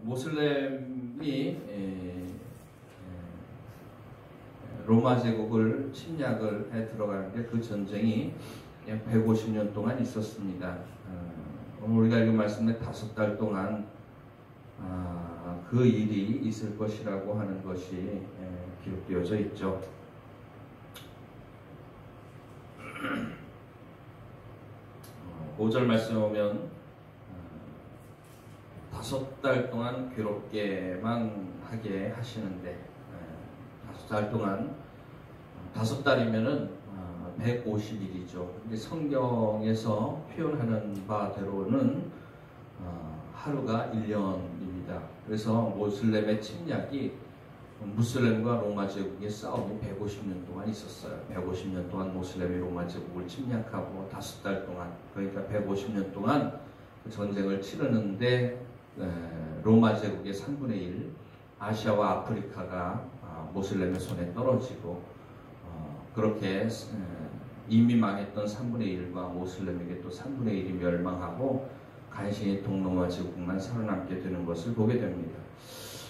모슬렘이 로마 제국을 침략을 해 들어가는데 그 전쟁이 약 150년 동안 있었습니다. 오늘 우리가 읽은 말씀에 5달 동안 그 일이 있을 것이라고 하는 것이 기록되어져 있죠. 5절 말씀에 오면 5달 동안 괴롭게만 하게 하시는데 5달 동안 5달이면은 150일이죠. 근데 성경에서 표현하는 바대로는 하루가 1년입니다. 그래서 모슬렘의 침략이 무슬렘과 로마 제국의 싸움이 150년 동안 있었어요. 150년 동안 모슬렘이 로마 제국을 침략하고 5달 동안, 그러니까 150년 동안 그 전쟁을 치르는데 로마 제국의 3분의 1, 아시아와 아프리카가 모슬렘의 손에 떨어지고 그렇게 이미 망했던 3분의 1과 모슬렘에게 또 3분의 1이 멸망하고 간신히 동로마 제국만 살아남게 되는 것을 보게 됩니다.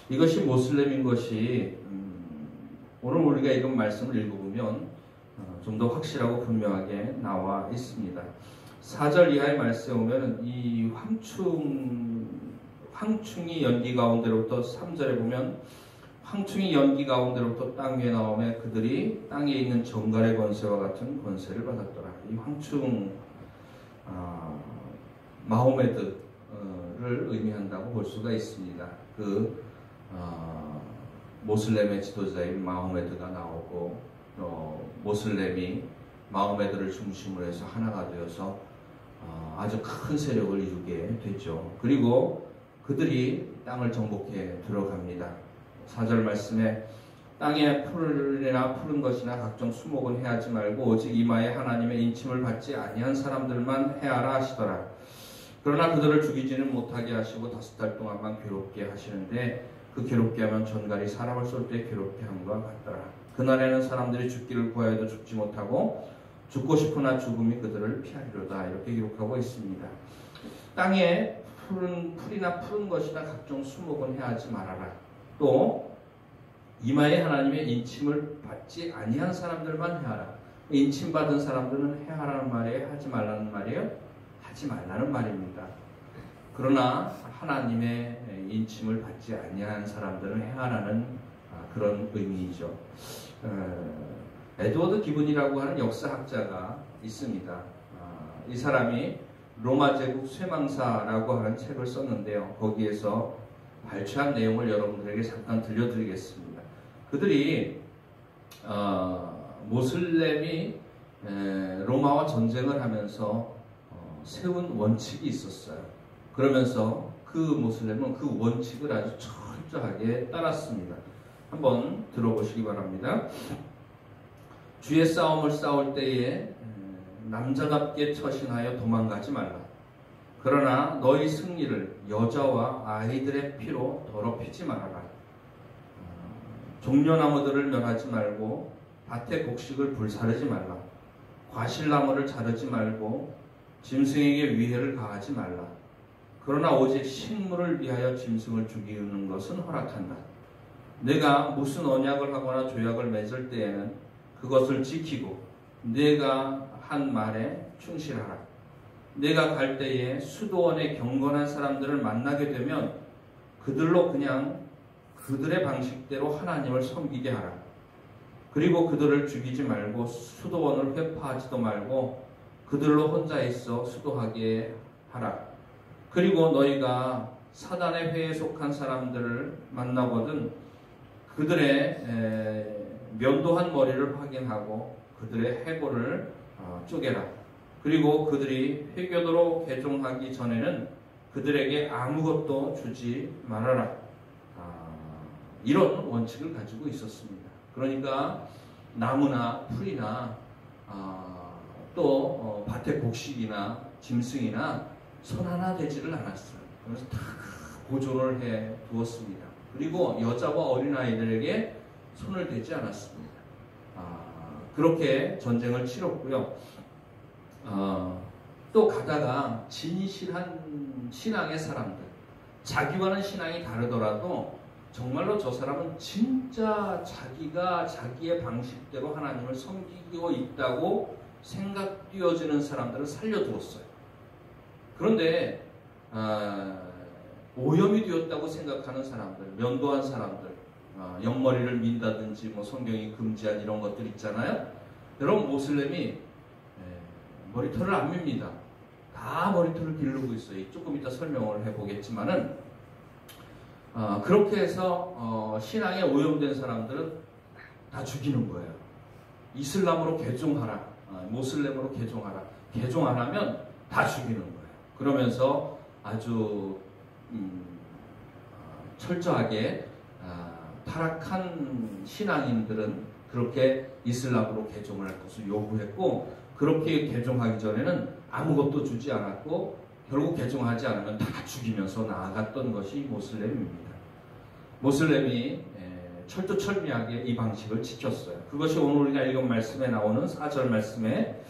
이것이 모슬렘인 것이 오늘 우리가 이런 말씀을 읽어보면 좀 더 확실하고 분명하게 나와 있습니다. 4절 이하의 말씀에 오면 이 황충이 연기 가운데로부터 3절에 보면 황충이 연기 가운데로부터 땅 위에 나오며 그들이 땅에 있는 정갈의 권세와 같은 권세를 받았더라. 이 황충 마호메드를 의미한다고 볼 수가 있습니다. 모슬렘의 지도자인 마호메드가 나오고 모슬렘이 마호메드를 중심으로 해서 하나가 되어서 아주 큰 세력을 이루게 되죠. 그리고 그들이 땅을 정복해 들어갑니다. 4절 말씀에 땅에 풀이나 푸른 것이나 각종 수목은 해하지 말고 오직 이마에 하나님의 인침을 받지 아니한 사람들만 해하라 하시더라. 그러나 그들을 죽이지는 못하게 하시고 5달 동안만 괴롭게 하시는데 그 괴롭게 하면 전갈이 사람을 쏠 때 괴롭게 함과 같더라. 그날에는 사람들이 죽기를 구하여도 죽지 못하고 죽고 싶으나 죽음이 그들을 피하리로다. 이렇게 기록하고 있습니다. 땅에 풀이나 푸른 것이나 각종 수목은 해하지 말아라. 또 이마에 하나님의 인침을 받지 아니한 사람들만 해하라. 인침받은 사람들은 해하라는 말이에요? 하지 말라는 말이에요? 하지 말라는 말입니다. 그러나 하나님의 인침을 받지 아니한 사람들은 해하라는 그런 의미이죠. 에드워드 기븐이라고 하는 역사학자가 있습니다. 이 사람이 로마 제국 쇠망사라고 하는 책을 썼는데요. 거기에서 발췌한 내용을 여러분들에게 잠깐 들려드리겠습니다. 그들이 모슬렘이 로마와 전쟁을 하면서 세운 원칙이 있었어요. 그러면서 그 모슬렘은 그 원칙을 아주 철저하게 따랐습니다. 한번 들어보시기 바랍니다. 주의 싸움을 싸울 때에 남자답게 처신하여 도망가지 말라. 그러나 너희 승리를 여자와 아이들의 피로 더럽히지 말아라. 종려나무들을 멸하지 말고 밭의 곡식을 불사르지 말라. 과실나무를 자르지 말고 짐승에게 위해를 가하지 말라. 그러나 오직 식물을 위하여 짐승을 죽이는 것은 허락한다. 내가 무슨 언약을 하거나 조약을 맺을 때에는 그것을 지키고 내가 한 말에 충실하라. 내가 갈 때에 수도원의 경건한 사람들을 만나게 되면 그들로 그냥 그들의 방식대로 하나님을 섬기게 하라. 그리고 그들을 죽이지 말고 수도원을 회파하지도 말고 그들로 혼자 있어 수도하게 하라. 그리고 너희가 사단의 회에 속한 사람들을 만나거든 그들의 면도한 머리를 확인하고 그들의 해골을 쪼개라. 그리고 그들이 회교도로 개종하기 전에는 그들에게 아무것도 주지 말아라. 이런 원칙을 가지고 있었습니다. 그러니까 나무나 풀이나 또 밭의 곡식이나 짐승이나 손 하나 대지를 않았어요. 그래서 다 보존을 해 두었습니다. 그리고 여자와 어린아이들에게 손을 대지 않았습니다. 그렇게 전쟁을 치렀고요. 또 가다가 진실한 신앙의 사람들, 자기와는 신앙이 다르더라도 정말로 저 사람은 진짜 자기가 자기의 방식대로 하나님을 섬기고 있다고 생각되어지는 사람들을 살려두었어요. 그런데 오염이 되었다고 생각하는 사람들, 면도한 사람들, 옆머리를 민다든지 뭐 성경이 금지한 이런 것들 있잖아요. 여러분, 모슬렘이 머리털을 안 밉니다. 다 머리털을 기르고 있어요. 조금 이따 설명을 해보겠지만은 그렇게 해서 신앙에 오염된 사람들은 다 죽이는 거예요. 이슬람으로 개종하라, 모슬렘으로 개종하라. 개종 안 하면 다 죽이는 거예요. 그러면서 아주 철저하게 타락한 신앙인들은 그렇게 이슬람으로 개종을 할 것을 요구했고, 그렇게 개종하기 전에는 아무것도 주지 않았고 결국 개종하지 않으면 다 죽이면서 나아갔던 것이 모슬렘입니다. 모슬렘이 철두철미하게 이 방식을 지켰어요. 그것이 오늘 우리가 읽은 말씀에 나오는 4절 말씀에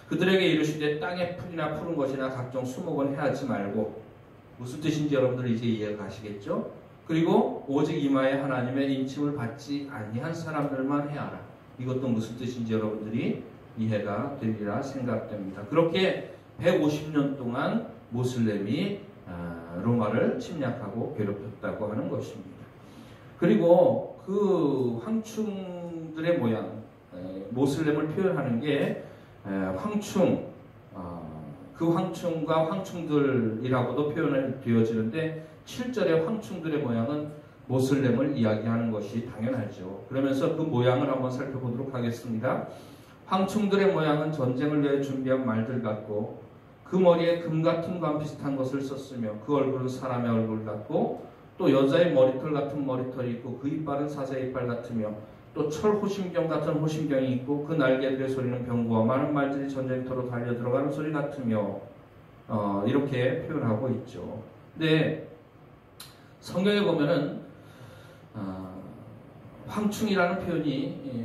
그들에게 이르시되 땅에 풀이나 푸른 것이나 각종 수목은 해하지 말고, 무슨 뜻인지 여러분들 이제 이해가 가시겠죠? 그리고 오직 이마에 하나님의 인침을 받지 아니한 사람들만 해하라. 이것도 무슨 뜻인지 여러분들이 이해가 되리라 생각됩니다. 그렇게 150년 동안 모슬렘이 로마를 침략하고 괴롭혔다고 하는 것입니다. 그리고 그 황충들의 모양, 모슬렘을 표현하는 게 황충, 그 황충과 황충들이라고도 표현이 되어지는데 7절의 황충들의 모양은 모슬렘을 이야기하는 것이 당연하죠. 그러면서 그 모양을 한번 살펴보도록 하겠습니다. 황충들의 모양은 전쟁을 위해 준비한 말들 같고 그 머리에 금 같은 관 비슷한 것을 썼으며 그 얼굴은 사람의 얼굴 같고 또 여자의 머리털 같은 머리털이 있고 그 이빨은 사자의 이빨 같으며 또 철 호심경 같은 호심경이 있고 그 날개들의 소리는 병거와 많은 말들이 전쟁터로 달려 들어가는 소리 같으며 이렇게 표현하고 있죠. 근데 성경에 보면은 황충이라는 표현이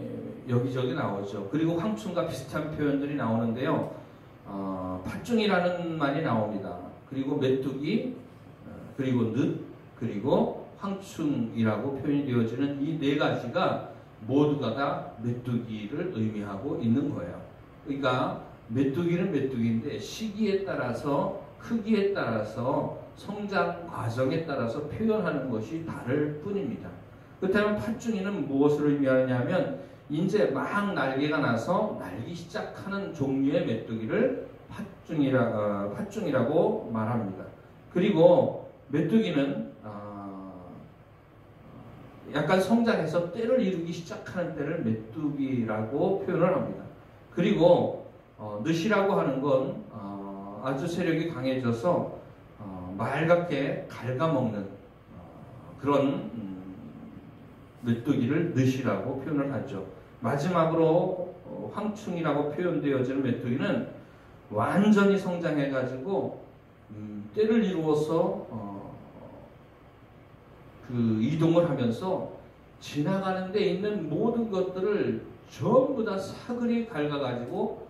여기저기 나오죠. 그리고 황충과 비슷한 표현들이 나오는데요. 팥중이라는 말이 나옵니다. 그리고 메뚜기, 그리고 늪, 그리고 황충이라고 표현이 되어지는 이 네 가지가 모두가 다 메뚜기를 의미하고 있는 거예요. 그러니까 메뚜기는 메뚜기인데 시기에 따라서, 크기에 따라서, 성장 과정에 따라서 표현하는 것이 다를 뿐입니다. 그렇다면 팥중이는 무엇을 의미하냐면 이제 막 날개가 나서 날기 시작하는 종류의 메뚜기를 팥중이라고 말합니다. 그리고 메뚜기는 약간 성장해서 때를 이루기 시작하는 때를 메뚜기라고 표현을 합니다. 그리고 늑이라고 하는 건 아주 세력이 강해져서 말갛게 갉아먹는 그런 메뚜기를 늑이라고 표현을 하죠. 마지막으로 황충이라고 표현되어지는 메뚜기는 완전히 성장해가지고 때를 이루어서 그 이동을 하면서 지나가는 데 있는 모든 것들을 전부 다 사그리 갉아가지고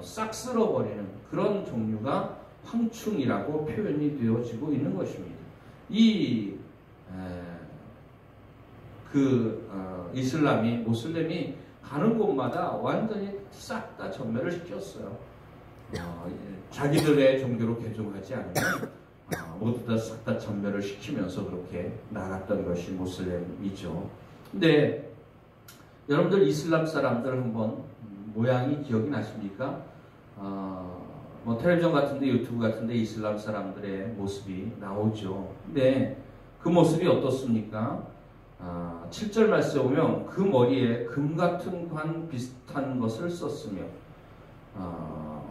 싹 쓸어버리는 그런 종류가 황충이라고 표현이 되어지고 있는 것입니다. 이슬람이, 모슬렘이 가는 곳마다 완전히 싹 다 전멸을 시켰어요. 자기들의 종교로 개종하지 않으면 모두 다 싹 다 전멸을 시키면서 그렇게 나갔던 것이 모슬렘이죠. 근데 여러분들 이슬람 사람들 한번 모양이 기억이 나십니까? 뭐 텔레비전 같은데 유튜브 같은데 이슬람 사람들의 모습이 나오죠. 근데 그 모습이 어떻습니까? 7절 말씀에 보면 그 머리에 금 같은 관 비슷한 것을 썼으며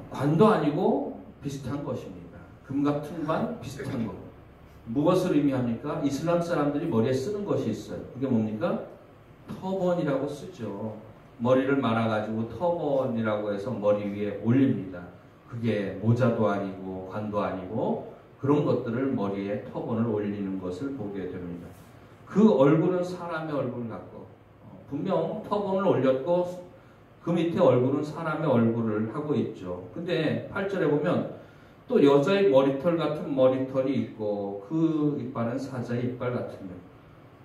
관도 아니고 비슷한 것입니다. 금 같은 관 비슷한 것. 무엇을 의미합니까? 이슬람 사람들이 머리에 쓰는 것이 있어요. 그게 뭡니까? 터번이라고 쓰죠. 머리를 말아가지고 터번이라고 해서 머리 위에 올립니다. 그게 모자도 아니고 관도 아니고 그런 것들을 머리에 터번을 올리는 것을 보게 됩니다. 그 얼굴은 사람의 얼굴 같고 분명 터번을 올렸고 그 밑에 얼굴은 사람의 얼굴을 하고 있죠. 근데 8절에 보면 또 여자의 머리털 같은 머리털이 있고 그 이빨은 사자의 이빨 같으며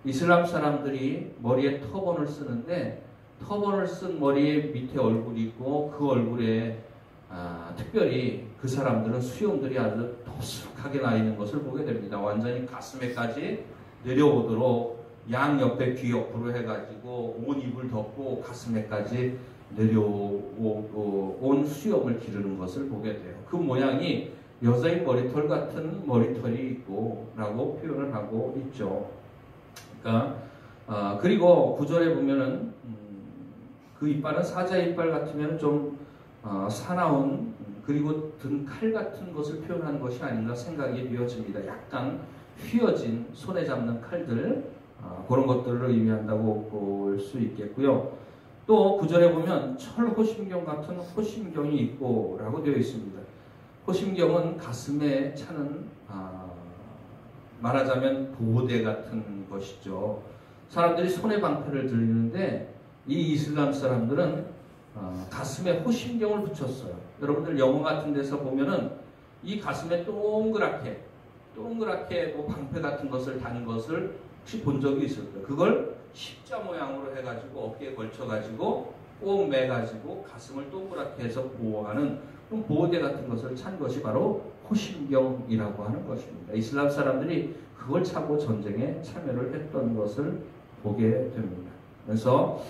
이슬람 사람들이 머리에 터번을 쓰는데 터번을 쓴 머리에 밑에 얼굴이 있고 그 얼굴에 특별히 그 사람들은 수염들이 아주 도수하게 나 있는 것을 보게 됩니다. 완전히 가슴에까지 내려오도록 양 옆에 귀 옆으로 해가지고 온 입을 덮고 가슴에까지 내려온 수염을 기르는 것을 보게 돼요. 그 모양이 여자의 머리털 같은 머리털이 있고 라고 표현을 하고 있죠. 그러니까 그리고 구절에 보면은 그 이빨은 사자의 이빨 같으면 좀 사나운 그리고 든 칼 같은 것을 표현하는 것이 아닌가 생각이 되어집니다. 약간 휘어진 손에 잡는 칼들 그런 것들을 의미한다고 볼 수 있겠고요. 또 구절에 보면 철호심경 같은 호심경이 있고 라고 되어 있습니다. 호심경은 가슴에 차는 말하자면 보호대 같은 것이죠. 사람들이 손에 방패를 들리는데 이 이슬람 사람들은 가슴에 호심경을 붙였어요. 여러분들 영화 같은 데서 보면은 이 가슴에 동그랗게 뭐 방패 같은 것을 단 것을 혹시 본 적이 있을 거예요. 그걸 십자 모양으로 해가지고 어깨에 걸쳐가지고 꼭 매가지고 가슴을 동그랗게 해서 보호하는 그런 보호대 같은 것을 찬 것이 바로 호심경이라고 하는 것입니다. 이슬람 사람들이 그걸 차고 전쟁에 참여를 했던 것을 보게 됩니다. 그래서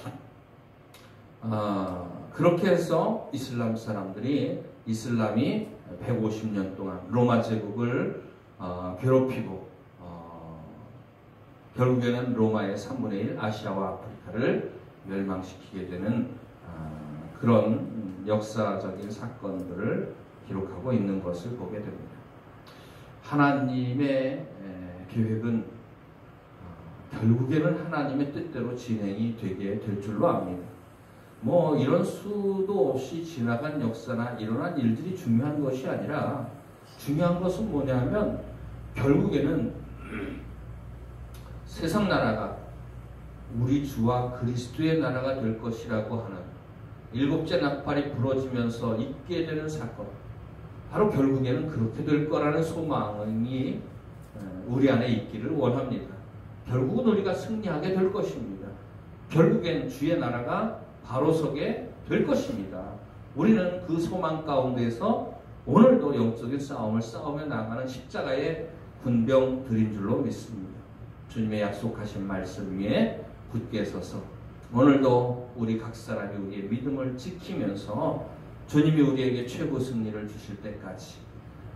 그렇게 해서 이슬람 사람들이 이슬람이 150년 동안 로마 제국을 괴롭히고 결국에는 로마의 3분의 1 아시아와 아프리카를 멸망시키게 되는 그런 역사적인 사건들을 기록하고 있는 것을 보게 됩니다. 하나님의 계획은 결국에는 하나님의 뜻대로 진행이 되게 될 줄로 압니다. 뭐 이런 수도 없이 지나간 역사나 일어난 일들이 중요한 것이 아니라 중요한 것은 뭐냐면 결국에는 세상 나라가 우리 주와 그리스도의 나라가 될 것이라고 하는 일곱째 나팔이 부러지면서 있게 되는 사건, 바로 결국에는 그렇게 될 거라는 소망이 우리 안에 있기를 원합니다. 결국은 우리가 승리하게 될 것입니다. 결국엔 주의 나라가 바로 서게 될 것입니다. 우리는 그 소망 가운데서 오늘도 영적인 싸움을 싸우며 나가는 십자가의 군병들인 줄로 믿습니다. 주님의 약속하신 말씀 위에 굳게 서서 오늘도 우리 각 사람이 우리의 믿음을 지키면서 주님이 우리에게 최고 승리를 주실 때까지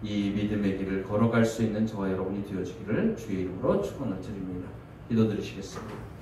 이 믿음의 길을 걸어갈 수 있는 저와 여러분이 되어지기를 주의 이름으로 축원을 드립니다. 기도드리시겠습니다.